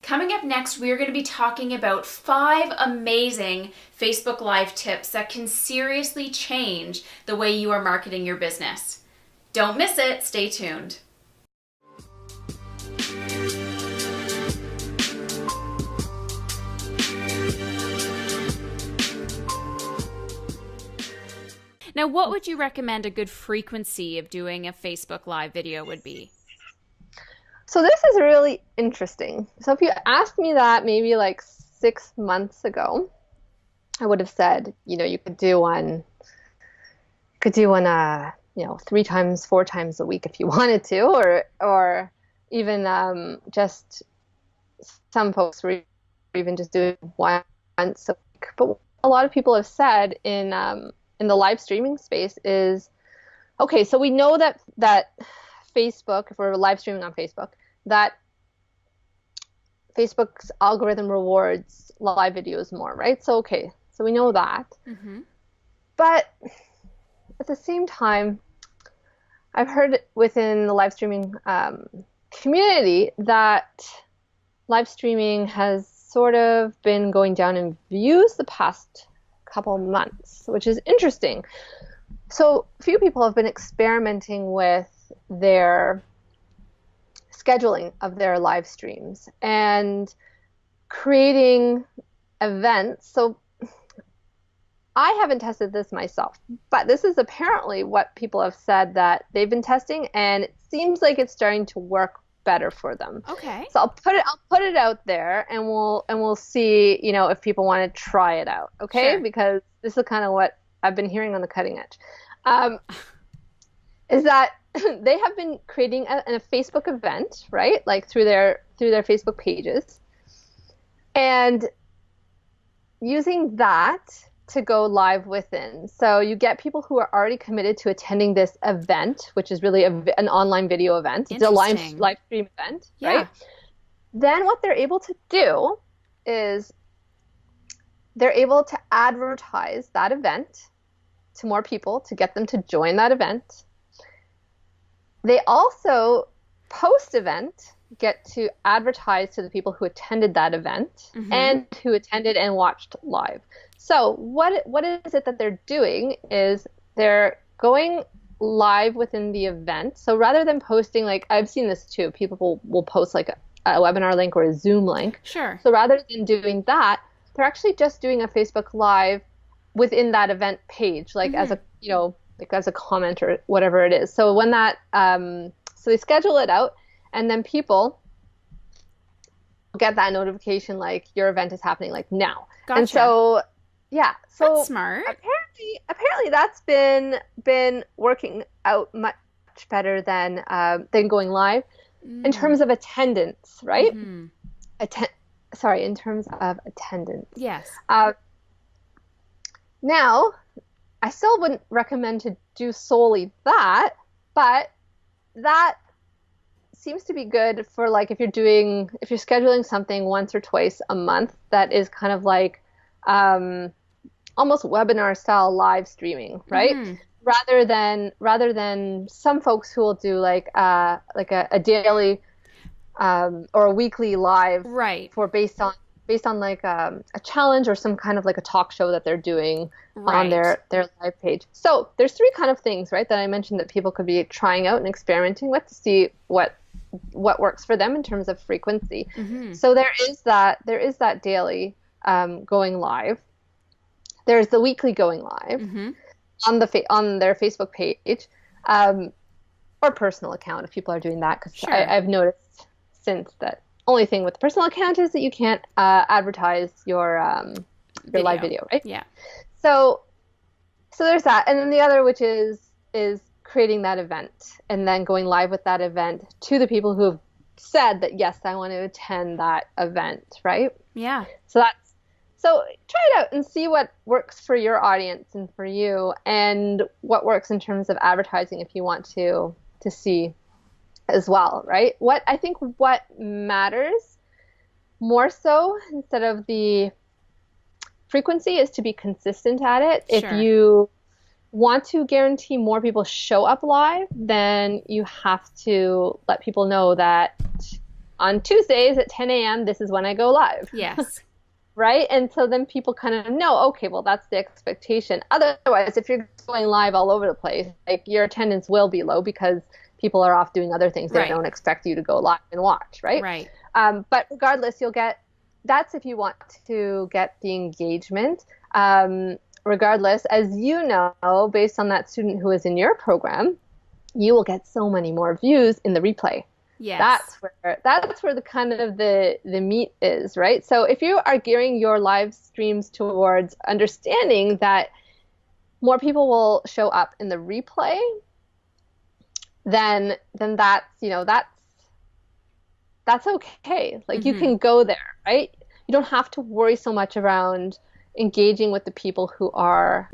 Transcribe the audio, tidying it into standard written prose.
Coming up next, we're going to be talking about 5 amazing Facebook Live tips that can seriously change the way you are marketing your business. Don't miss it. Stay tuned. Now, what would you recommend a good frequency of doing a Facebook Live video would be? So this is really interesting. So if you asked me that maybe like 6 months ago, I would have said, you could do one, 3 times, 4 times a week if you wanted to, or even just some folks were even just doing once a week. But a lot of people have said in the live streaming space is, okay, so we know that Facebook, if we're live streaming on Facebook, that Facebook's algorithm rewards live videos more, right? So, okay, so we know that. Mm-hmm. But at the same time, I've heard within the live streaming community that live streaming has sort of been going down in views the past couple months, which is interesting. So a few people have been experimenting with their scheduling of their live streams and creating events. So I haven't tested this myself, but this is apparently what people have said that they've been testing, and it seems like it's starting to work better for them. Okay. So I'll put it out there, and we'll see, if people want to try it out. Okay. Sure. Because this is kind of what I've been hearing on the cutting edge. Is that they have been creating a Facebook event, right? Like through their Facebook pages, and using that to go live within. So you get people who are already committed to attending this event, which is really an online video event. It's a live stream event, right? Then what they're able to do is they're able to advertise that event to more people to get them to join that event. They also, post-event, get to advertise to the people who attended that event mm-hmm. and who attended and watched live. So what is it that they're doing is they're going live within the event. So rather than posting, like I've seen this too, people will post like a webinar link or a Zoom link. Sure. So rather than doing that, they're actually just doing a Facebook Live within that event page, like mm-hmm. as a, like as a comment or whatever it is. So when that, so they schedule it out, and then people get that notification like your event is happening like now. Gotcha. And so, yeah. So that's smart. Apparently that's been working out much better than going live in terms of attendance, right? Mm-hmm. In terms of attendance. Yes. Now, I still wouldn't recommend to do solely that, but that seems to be good for like if you're scheduling something once or twice a month that is kind of like almost webinar style live streaming, right? Mm. Rather than some folks who will do like a daily or a weekly live, right? For based on like a challenge or some kind of like a talk show that they're doing right. on their live page. So there's 3 kind of things, right, that I mentioned that people could be trying out and experimenting with to see what works for them in terms of frequency. Mm-hmm. So there is that daily going live. There's the weekly going live mm-hmm. on their Facebook page or personal account if people are doing that, because sure. I've noticed since that only thing with the personal account is that you can't advertise your live video, right? Yeah. So there's that, and then the other, which is creating that event and then going live with that event to the people who have said that yes, I want to attend that event, right? Yeah. So try it out and see what works for your audience and for you, and what works in terms of advertising if you want to see as well, right? What matters more so instead of the frequency is to be consistent at it. Sure. If you want to guarantee more people show up live, then you have to let people know that on Tuesdays at 10 a.m., this is when I go live. Yes. Right? And so then people kind of know, okay, well, that's the expectation. Otherwise, if you're going live all over the place, like your attendance will be low because people are off doing other things. They Right. don't expect you to go live and watch, right? Right. But regardless, you'll get, that's if you want to get the engagement. Regardless, as you know, based on that student who is in your program, you will get so many more views in the replay. Yes. That's where the kind of the meat is, right? So if you are gearing your live streams towards understanding that more people will show up in the replay, then that's, you know, that's okay. Like you can go there, right? You don't have to worry so much around engaging with the people who are